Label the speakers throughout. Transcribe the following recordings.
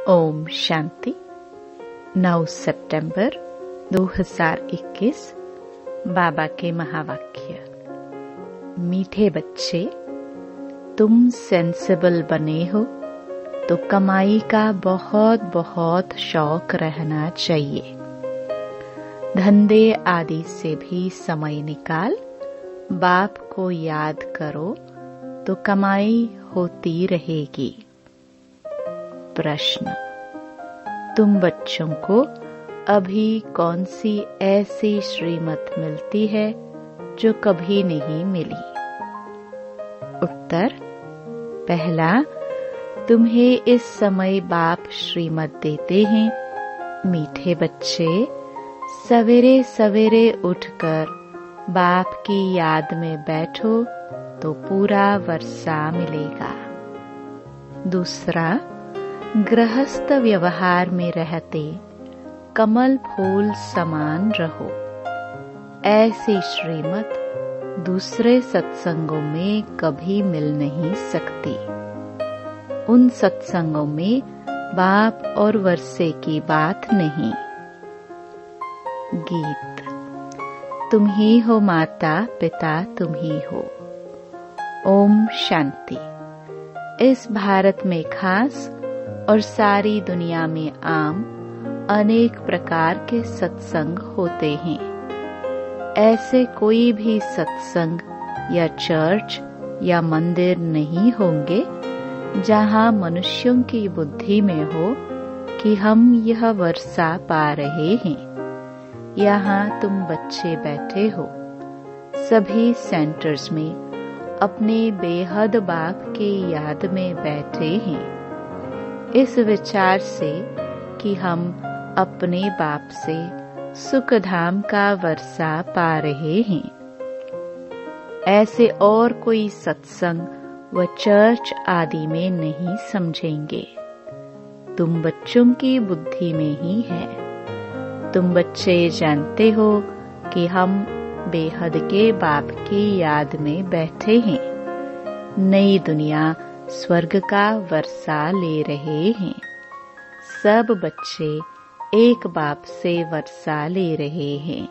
Speaker 1: ओम शांति। 9 सितंबर 2021 बाबा के महावाक्य। मीठे बच्चे, तुम सेंसिबल बने हो तो कमाई का बहुत बहुत शौक रहना चाहिए। धंधे आदि से भी समय निकाल बाप को याद करो तो कमाई होती रहेगी। प्रश्न, तुम बच्चों को अभी कौन सी ऐसी श्रीमत मिलती है जो कभी नहीं मिली? उत्तर, पहला, तुम्हें इस समय बाप श्रीमत देते हैं, मीठे बच्चे, सवेरे सवेरे उठकर बाप की याद में बैठो तो पूरा वर्षा मिलेगा। दूसरा, गृहस्थ व्यवहार में रहते कमल फूल समान रहो। ऐसी श्रीमत दूसरे सत्संगों में कभी मिल नहीं सकती। उन सत्संगों में बाप और वर्षे की बात नहीं। गीत। तुम ही हो माता पिता, तुम ही हो। ओम शांति। इस भारत में खास और सारी दुनिया में आम अनेक प्रकार के सत्संग होते हैं। ऐसे कोई भी सत्संग या चर्च या मंदिर नहीं होंगे जहां मनुष्यों की बुद्धि में हो कि हम यह वर्षा पा रहे हैं। यहाँ तुम बच्चे बैठे हो, सभी सेंटर्स में अपने बेहद बाप के याद में बैठे हैं, इस विचार से कि हम अपने बाप से सुख धाम का वर्षा पा रहे हैं। ऐसे और कोई सत्संग व चर्च आदि में नहीं समझेंगे। तुम बच्चों की बुद्धि में ही है। तुम बच्चे जानते हो कि हम बेहद के बाप की याद में बैठे हैं। नई दुनिया स्वर्ग का वर्षा ले रहे हैं। सब बच्चे एक बाप से वर्षा ले रहे हैं।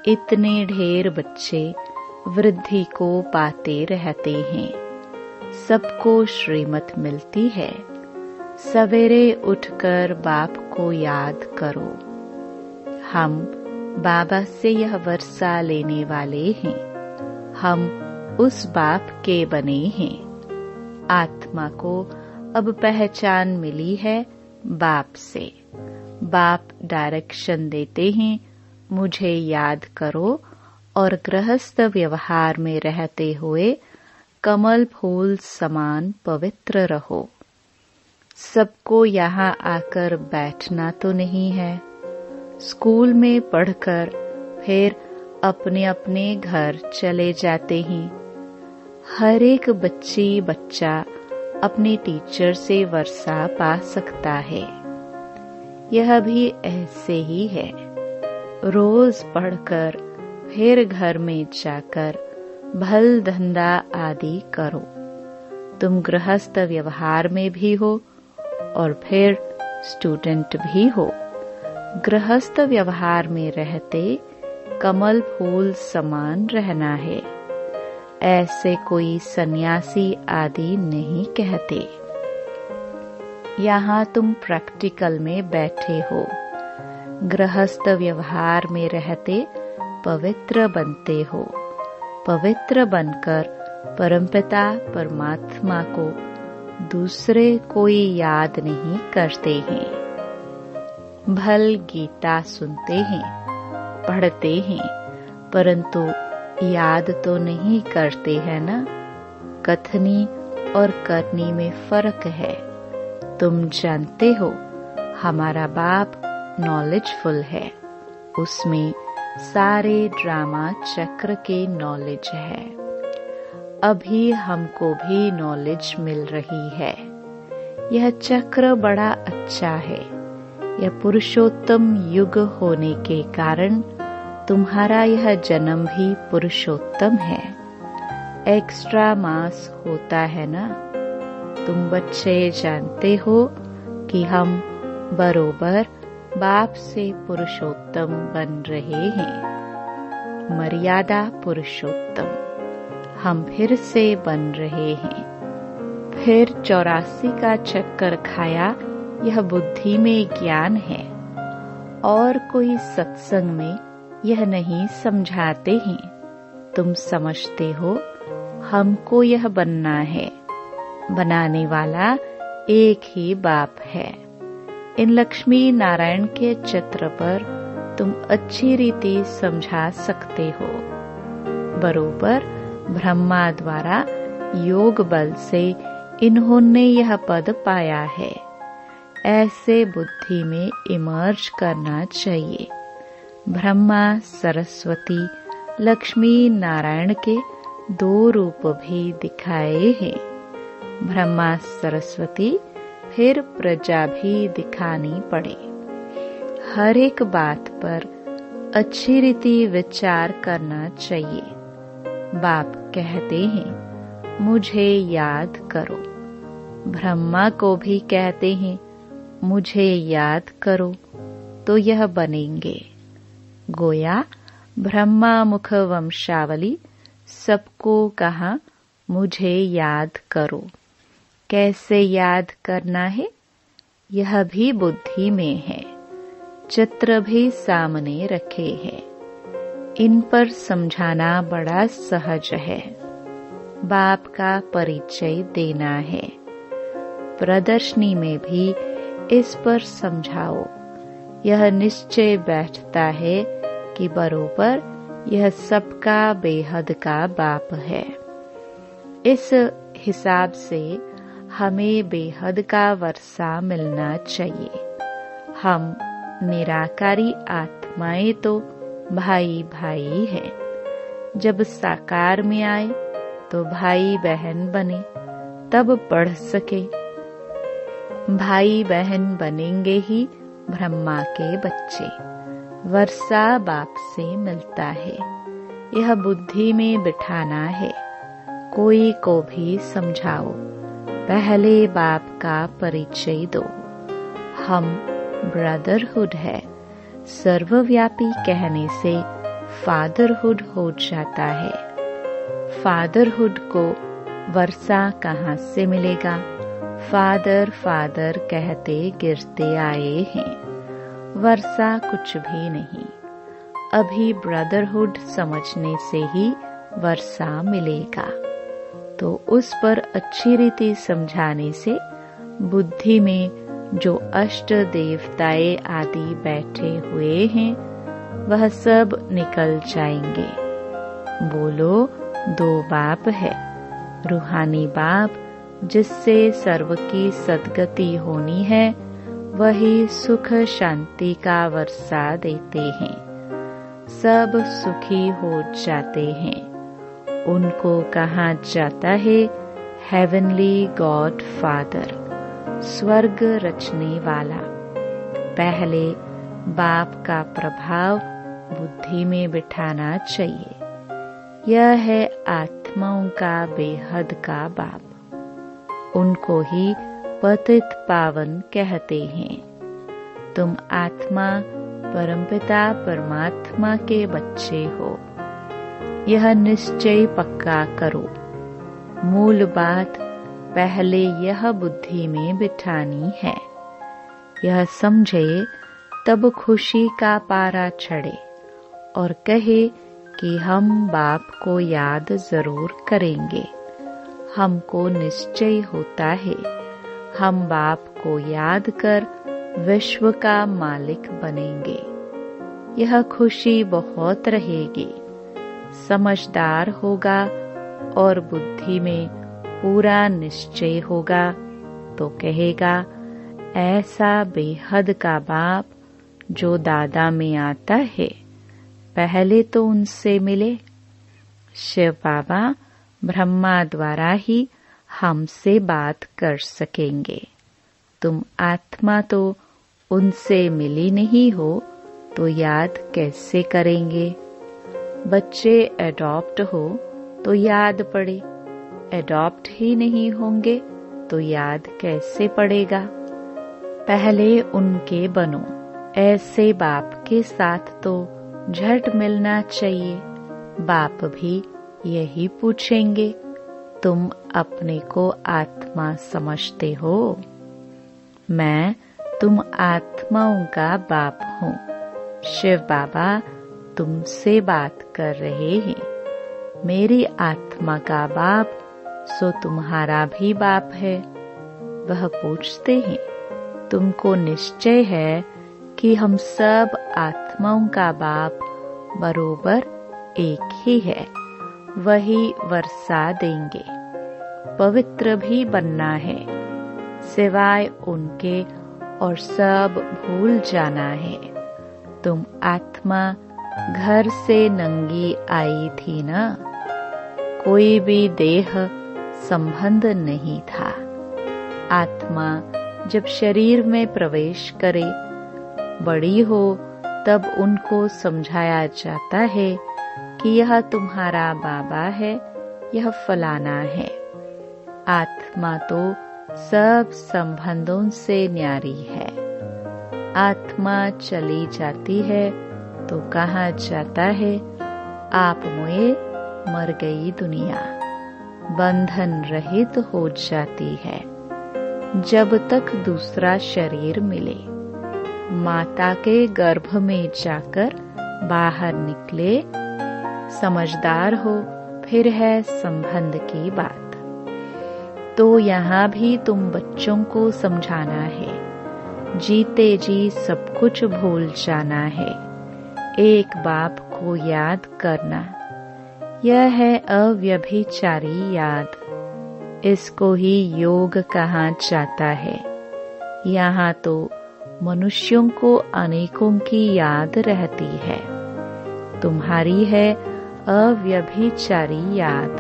Speaker 1: इतने ढेर बच्चे वृद्धि को पाते रहते हैं। सबको श्रीमत मिलती है। सवेरे उठकर बाप को याद करो। हम बाबा से यह वर्षा लेने वाले हैं। हम उस बाप के बने हैं। आत्मा को अब पहचान मिली है बाप से। बाप डायरेक्शन देते हैं, मुझे याद करो और गृहस्थ व्यवहार में रहते हुए कमल फूल समान पवित्र रहो। सबको यहाँ आकर बैठना तो नहीं है। स्कूल में पढ़कर फिर अपने अपने घर चले जाते हैं। हर एक बच्ची बच्चा अपने टीचर से वर्षा पा सकता है। यह भी ऐसे ही है। रोज पढ़कर फिर घर में जाकर भल धंधा आदि करो। तुम गृहस्थ व्यवहार में भी हो और फिर स्टूडेंट भी हो। गृहस्थ व्यवहार में रहते कमल फूल समान रहना है। ऐसे कोई सन्यासी आदि नहीं कहते। यहाँ तुम प्रैक्टिकल में बैठे हो। गृहस्थ व्यवहार में रहते पवित्र बनते हो। पवित्र बनकर परमपिता परमात्मा को दूसरे कोई याद नहीं करते हैं। भल गीता सुनते हैं, पढ़ते हैं, परंतु याद तो नहीं करते हैं ना। कथनी और करनी में फर्क है। तुम जानते हो हमारा बाप नॉलेजफुल है। उसमें सारे ड्रामा चक्र के नॉलेज है। अभी हमको भी नॉलेज मिल रही है। यह चक्र बड़ा अच्छा है। यह पुरुषोत्तम युग होने के कारण तुम्हारा यह जन्म भी पुरुषोत्तम है। एक्स्ट्रा मास होता है ना। तुम बच्चे जानते हो कि हम बरोबर बाप से पुरुषोत्तम बन रहे हैं। मर्यादा पुरुषोत्तम हम फिर से बन रहे हैं। फिर 84 का चक्कर खाया, यह बुद्धि में ज्ञान है और कोई सत्संग में यह नहीं समझाते हैं। तुम समझते हो हमको यह बनना है। बनाने वाला एक ही बाप है। इन लक्ष्मी नारायण के चित्र पर तुम अच्छी रीति समझा सकते हो। बरोबर ब्रह्मा द्वारा योग बल से इन्होंने यह पद पाया है। ऐसे बुद्धि में इमर्ज करना चाहिए। ब्रह्मा सरस्वती लक्ष्मी नारायण के 2 रूप भी दिखाए हैं। ब्रह्मा सरस्वती फिर प्रजा भी दिखानी पड़े। हर एक बात पर अच्छी रीति विचार करना चाहिए। बाप कहते हैं मुझे याद करो। ब्रह्मा को भी कहते हैं मुझे याद करो तो यह बनेंगे। गोया ब्रह्मा मुख वंशावली सबको कहा मुझे याद करो। कैसे याद करना है यह भी बुद्धि में है। चित्र भी सामने रखे हैं। इन पर समझाना बड़ा सहज है। बाप का परिचय देना है। प्रदर्शनी में भी इस पर समझाओ। यह निश्चय बैठता है कि बरोबर यह सबका बेहद का बाप है। इस हिसाब से हमें बेहद का वर्षा मिलना चाहिए। हम निराकारी आत्माएं तो भाई भाई हैं। जब साकार में आए तो भाई बहन बने, तब पढ़ सके। भाई बहन बनेंगे ही ब्रह्मा के बच्चे। वर्षा बाप से मिलता है। यह बुद्धि में बिठाना है। कोई को भी समझाओ। पहले बाप का परिचय दो। हम ब्रदरहुड है। सर्वव्यापी कहने से फादरहुड हो जाता है। फादरहुड को वर्षा कहाँ से मिलेगा? फादर फादर कहते गिरते आए हैं। वर्षा कुछ भी नहीं। अभी ब्रदरहुड समझने से ही वर्षा मिलेगा। तो उस पर अच्छी रीति समझाने से बुद्धि में जो अष्ट देवताएं आदि बैठे हुए हैं वह सब निकल जाएंगे। बोलो 2 बाप है। रूहानी बाप जिससे सर्व की सद्गति होनी है, वही सुख शांति का वर्षा देते हैं। सब सुखी हो जाते हैं। उनको कहा जाता है हेवनली गॉड फादर, स्वर्ग रचने वाला। पहले बाप का प्रभाव बुद्धि में बिठाना चाहिए। यह है आत्माओं का बेहद का बाप। उनको ही पतित पावन कहते हैं। तुम आत्मा परमपिता परमात्मा के बच्चे हो। यह निश्चय पक्का करो। मूल बात पहले यह बुद्धि में बिठानी है। यह समझे तब खुशी का पारा चढ़े और कहे कि हम बाप को याद जरूर करेंगे। हमको निश्चय होता है हम बाप को याद कर विश्व का मालिक बनेंगे। यह खुशी बहुत रहेगी। समझदार होगा और बुद्धि में पूरा निश्चय होगा तो कहेगा ऐसा बेहद का बाप जो दादा में आता है, पहले तो उनसे मिले। शिव बाबा ब्रह्मा द्वारा ही हमसे बात कर सकेंगे। तुम आत्मा तो उनसे मिली नहीं हो तो याद कैसे करेंगे? बच्चे एडॉप्ट हो तो याद पड़े। एडॉप्ट ही नहीं होंगे तो याद कैसे पड़ेगा? पहले उनके बनो। ऐसे बाप के साथ तो झट मिलना चाहिए। बाप भी यही पूछेंगे, तुम अपने को आत्मा समझते हो? मैं तुम आत्माओं का बाप हूँ। शिव बाबा तुमसे बात कर रहे हैं। मेरी आत्मा का बाप सो तुम्हारा भी बाप है। वह पूछते हैं, तुमको निश्चय है कि हम सब आत्माओं का बाप बरोबर एक ही है। वही वर्षा देंगे। पवित्र भी बनना है, सिवाय उनके और सब भूल जाना है। तुम आत्मा घर से नंगी आई थी ना, कोई भी देह संबंध नहीं था। आत्मा जब शरीर में प्रवेश करे, बड़ी हो, तब उनको समझाया जाता है कि यह तुम्हारा बाबा है, यह फलाना है। आत्मा तो सब संबंधों से न्यारी है। आत्मा चली जाती है तो कहा जाता है, आप मोए मर गई दुनिया, बंधन रहित हो जाती है। जब तक दूसरा शरीर मिले, माता के गर्भ में जाकर बाहर निकले, समझदार हो, फिर है संबंध की बात। तो यहाँ भी तुम बच्चों को समझाना है, जीते जी सब कुछ भूल जाना है। एक बाप को याद करना, यह है अव्यभिचारी याद। इसको ही योग कहा जाता है। यहाँ तो मनुष्यों को अनेकों की याद रहती है। तुम्हारी है अव्यभिचारी याद।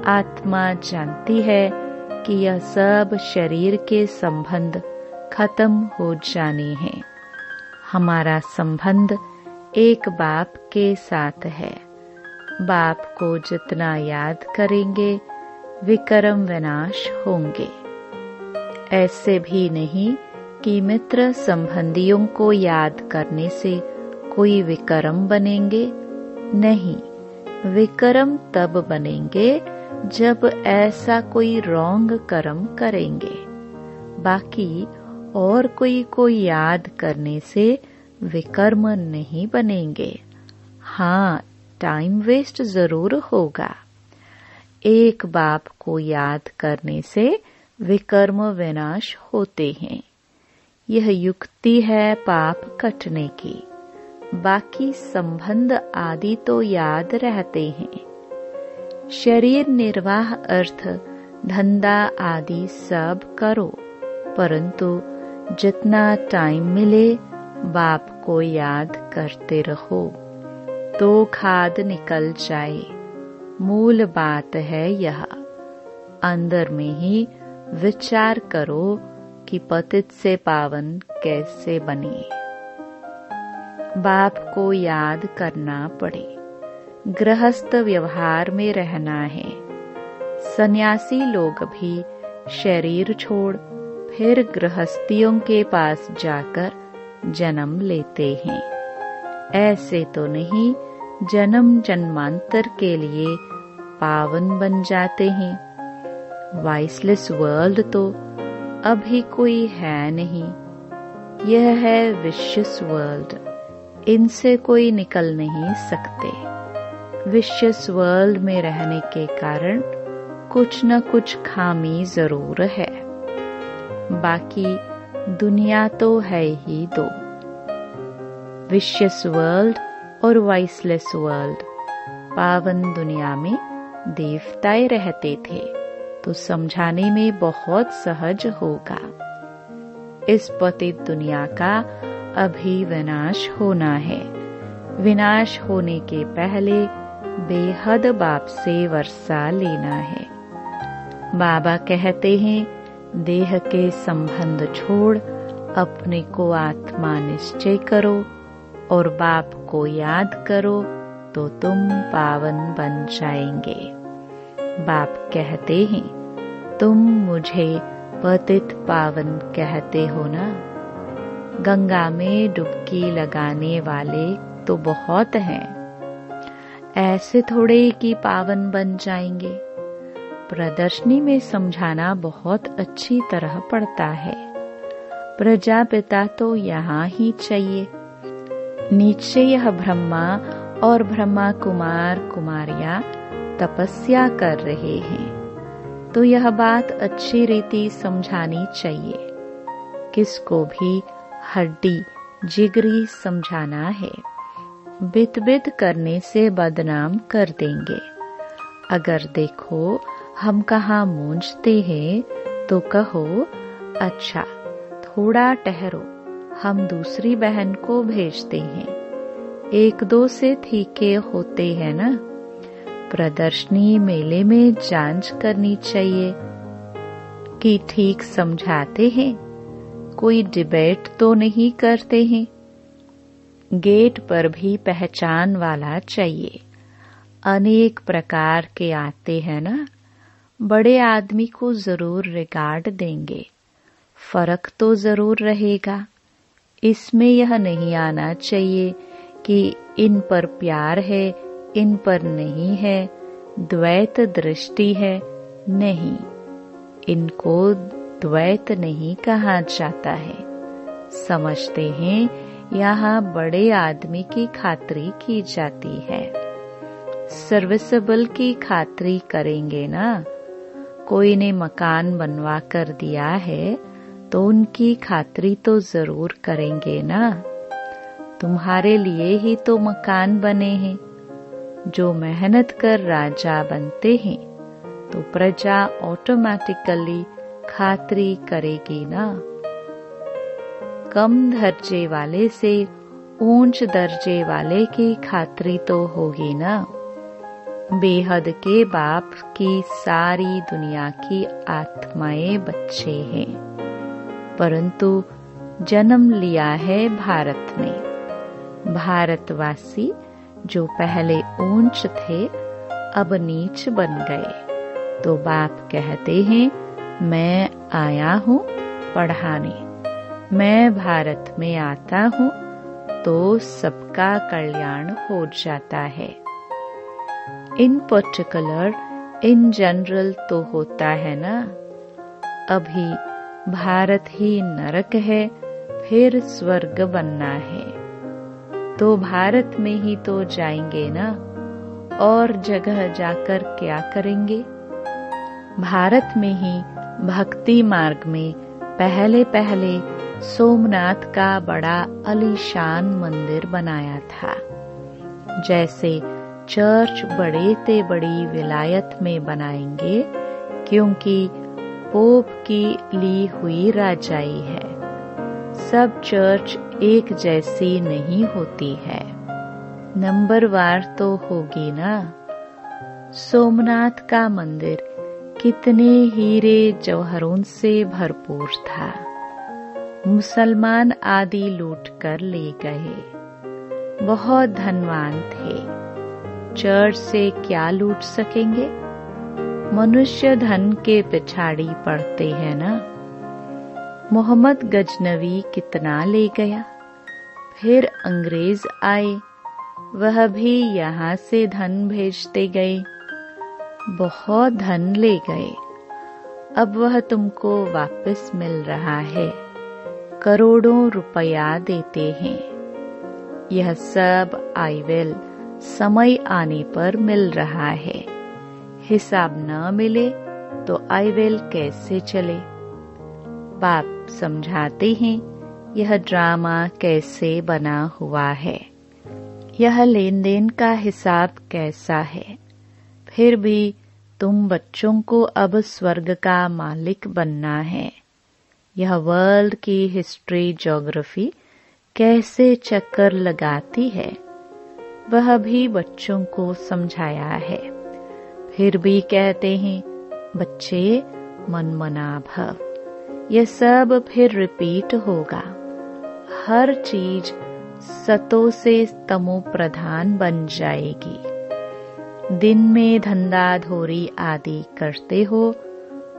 Speaker 1: आत्मा जानती है कि यह सब शरीर के संबंध खत्म हो जाने हैं। हमारा संबंध एक बाप के साथ है। बाप को जितना याद करेंगे, विकर्म विनाश होंगे। ऐसे भी नहीं कि मित्र संबंधियों को याद करने से कोई विकर्म बनेंगे। नहीं, विकर्म तब बनेंगे जब ऐसा कोई रॉन्ग कर्म करेंगे। बाकी और कोई को याद करने से विकर्म नहीं बनेंगे। हाँ, टाइम वेस्ट जरूर होगा। एक बाप को याद करने से विकर्म विनाश होते हैं। यह युक्ति है पाप कटने की। बाकी संबंध आदि तो याद रहते हैं। शरीर निर्वाह अर्थ धंधा आदि सब करो, परंतु जितना टाइम मिले बाप को याद करते रहो तो खाद निकल जाए। मूल बात है यह। अंदर में ही विचार करो कि पतित से पावन कैसे बने। बाप को याद करना पड़े। गृहस्थ व्यवहार में रहना है। सन्यासी लोग भी शरीर छोड़ फिर गृहस्थियों के पास जाकर जन्म लेते हैं। ऐसे तो नहीं जन्म जन्मांतर के लिए पावन बन जाते हैं। वाइसलेस वर्ल्ड तो अभी कोई है नहीं। यह है विशियस वर्ल्ड। इनसे कोई निकल नहीं सकते। विशियस वर्ल्ड में रहने के कारण कुछ न कुछ खामी जरूर है। बाकी दुनिया तो है ही दो, विशियस वर्ल्ड और वाइसलेस वर्ल्ड। पावन दुनिया में देवताएं रहते थे तो समझाने में बहुत सहज होगा। इस पतित दुनिया का अभी विनाश होना है। विनाश होने के पहले बेहद बाप से वर्षा लेना है। बाबा कहते हैं, देह के संबंध छोड़ अपने को आत्मा निश्चय करो और बाप को याद करो तो तुम पावन बन जाएंगे। बाप कहते हैं, तुम मुझे पतित पावन कहते हो ना। गंगा में डुबकी लगाने वाले तो बहुत हैं, ऐसे थोड़े कि पावन बन जाएंगे। प्रदर्शनी में समझाना बहुत अच्छी तरह पड़ता है। प्रजापिता तो यहाँ ही चाहिए। नीचे यह ब्रह्मा और ब्रह्मा कुमार कुमारियां तपस्या कर रहे हैं, तो यह बात अच्छी रीति समझानी चाहिए। किसको भी हड्डी जिगरी समझाना है, बित बित करने से बदनाम कर देंगे। अगर देखो हम कहाँ मूंझते हैं तो कहो, अच्छा थोड़ा ठहरो, हम दूसरी बहन को भेजते हैं। एक दो से ठीके होते हैं ना। प्रदर्शनी मेले में जांच करनी चाहिए कि ठीक समझाते हैं, कोई डिबेट तो नहीं करते हैं। गेट पर भी पहचान वाला चाहिए। अनेक प्रकार के आते हैं ना, बड़े आदमी को जरूर रिगार्ड देंगे, फर्क तो जरूर रहेगा। इसमें यह नहीं आना चाहिए कि इन पर प्यार है, इन पर नहीं है, द्वैत दृष्टि है। नहीं, इनको द्वैत नहीं कहा जाता है। समझते हैं यहाँ बड़े आदमी की खातिरी की जाती है। सर्विसेबल की खातिरी करेंगे ना। कोई ने मकान बनवा कर दिया है तो उनकी खातिरी तो जरूर करेंगे ना। तुम्हारे लिए ही तो मकान बने हैं। जो मेहनत कर राजा बनते हैं तो प्रजा ऑटोमेटिकली खातिरी करेगी ना। कम दर्जे वाले से ऊंच दर्जे वाले की खातिरी तो होगी ना। बेहद के बाप की सारी दुनिया की आत्माएं बच्चे हैं, परंतु जन्म लिया है भारत में। भारतवासी जो पहले ऊंच थे अब नीच बन गए, तो बाप कहते हैं मैं आया हूँ पढ़ाने। मैं भारत में आता हूँ तो सबका कल्याण हो जाता है। इन पर्टिकुलर, इन जनरल तो होता है ना। अभी भारत ही नरक है, फिर स्वर्ग बनना है, तो भारत में ही तो जाएंगे ना। और जगह जाकर क्या करेंगे? भारत में ही भक्ति मार्ग में पहले पहले सोमनाथ का बड़ा आलीशान मंदिर बनाया था। जैसे चर्च बड़े ते बड़ी विलायत में बनाएंगे, क्योंकि पोप की ली हुई राजाई है। सब चर्च एक जैसी नहीं होती है, नंबरवार तो होगी ना। सोमनाथ का मंदिर कितने हीरे जौहरों से भरपूर था। मुसलमान आदि लूट कर ले गए। बहुत धनवान थे, चर्च से क्या लूट सकेंगे? मनुष्य धन के पिछाड़ी पड़ते हैं ना। मोहम्मद गजनवी कितना ले गया, फिर अंग्रेज आए, वह भी यहाँ से धन भेजते गए, बहुत धन ले गए। अब वह तुमको वापस मिल रहा है, करोड़ों रुपया देते हैं। यह सब आईवेल समय आने पर मिल रहा है। हिसाब न मिले तो आईवेल कैसे चले? बाप समझाते हैं यह ड्रामा कैसे बना हुआ है, यह लेन देन का हिसाब कैसा है। फिर भी तुम बच्चों को अब स्वर्ग का मालिक बनना है। यह वर्ल्ड की हिस्ट्री ज्योग्राफी कैसे चक्कर लगाती है, वह भी बच्चों को समझाया है। फिर भी कहते हैं बच्चे मनमना भव। यह सब फिर रिपीट होगा। हर चीज सतो से तमो प्रधान बन जाएगी। दिन में धंधा धोरी आदि करते हो,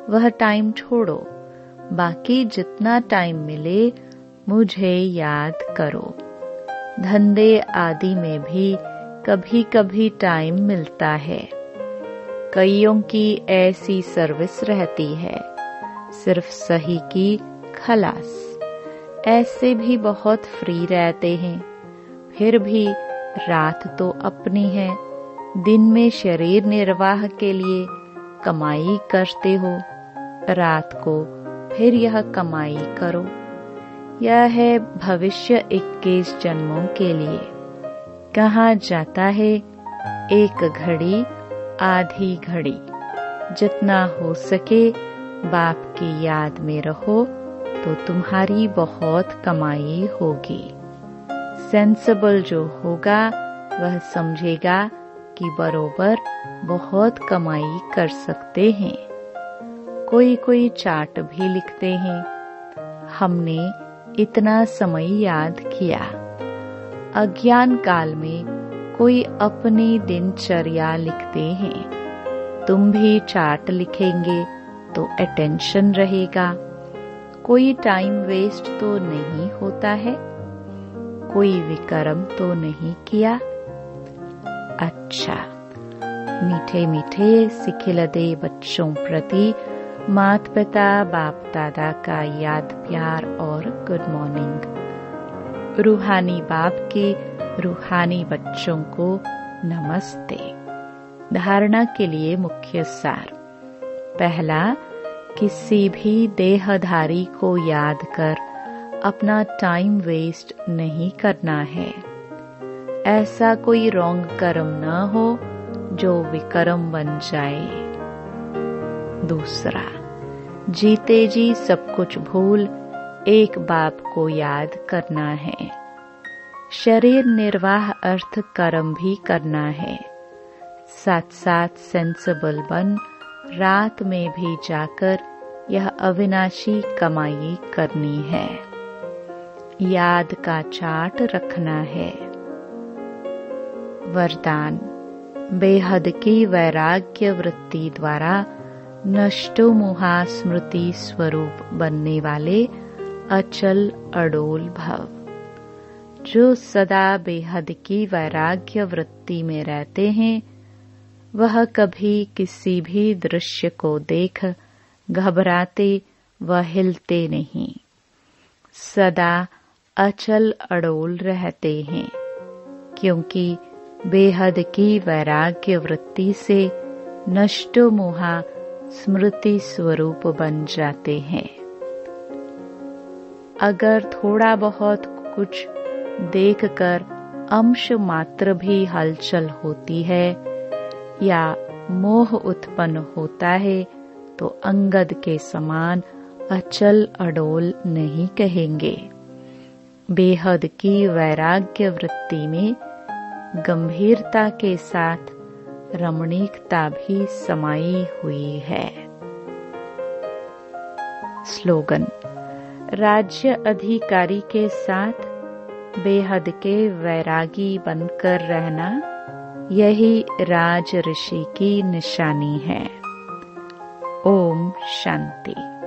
Speaker 1: वह टाइम छोड़ो, बाकी जितना टाइम मिले मुझे याद करो। धंधे आदि में भी कभी कभी टाइम मिलता है। कईयों की ऐसी सर्विस रहती है, सिर्फ सही की खलास। ऐसे भी बहुत फ्री रहते हैं, फिर भी रात तो अपनी है। दिन में शरीर निर्वाह के लिए कमाई करते हो, रात को फिर यह कमाई करो। यह है भविष्य 21 जन्मों के लिए। कहा जाता है, एक घड़ी आधी घड़ी। जितना हो सके बाप की याद में रहो तो तुम्हारी बहुत कमाई होगी। सेंसिबल जो होगा वह समझेगा कि बरोबर बहुत कमाई कर सकते हैं। कोई कोई चार्ट भी लिखते हैं, हमने इतना समय याद किया। अज्ञान काल में कोई अपनी दिनचर्या लिखते हैं, तुम भी चार्ट लिखेंगे तो अटेंशन रहेगा। कोई टाइम वेस्ट तो नहीं होता है, कोई विकर्म तो नहीं किया। अच्छा, मीठे मीठे सिखिलदे बच्चों प्रति माता पिता बाप दादा का याद प्यार और गुड मॉर्निंग। रूहानी बाप के रूहानी बच्चों को नमस्ते। धारणा के लिए मुख्य सार। पहला, किसी भी देहधारी को याद कर अपना टाइम वेस्ट नहीं करना है। ऐसा कोई रॉन्ग कर्म न हो जो विकर्म बन जाए। दूसरा, जीते जी सब कुछ भूल एक बाप को याद करना है। शरीर निर्वाह अर्थ कर्म भी करना है, साथ साथ सेंसिबल बन रात में भी जाकर यह अविनाशी कमाई करनी है। याद का चार्ट रखना है। वरदान, बेहद की वैराग्य वृत्ति द्वारा नष्टो मोहा स्मृति स्वरूप बनने वाले अचल अडोल भव। जो सदा बेहद की वैराग्य वृत्ति में रहते हैं, वह कभी किसी भी दृश्य को देख घबराते व हिलते नहीं, सदा अचल अडोल रहते हैं, क्योंकि बेहद की वैराग्य वृत्ति से नष्टो मोहा स्मृति स्वरूप बन जाते हैं। अगर थोड़ा बहुत कुछ देखकर अंश मात्र भी हलचल होती है या मोह उत्पन्न होता है तो अंगद के समान अचल अडोल नहीं कहेंगे। बेहद की वैराग्य वृत्ति में गंभीरता के साथ रमणीकता भी समाई हुई है। स्लोगन, राज्य अधिकारी के साथ बेहद के वैरागी बनकर रहना, यही राज ऋषि की निशानी है। ओम शांति।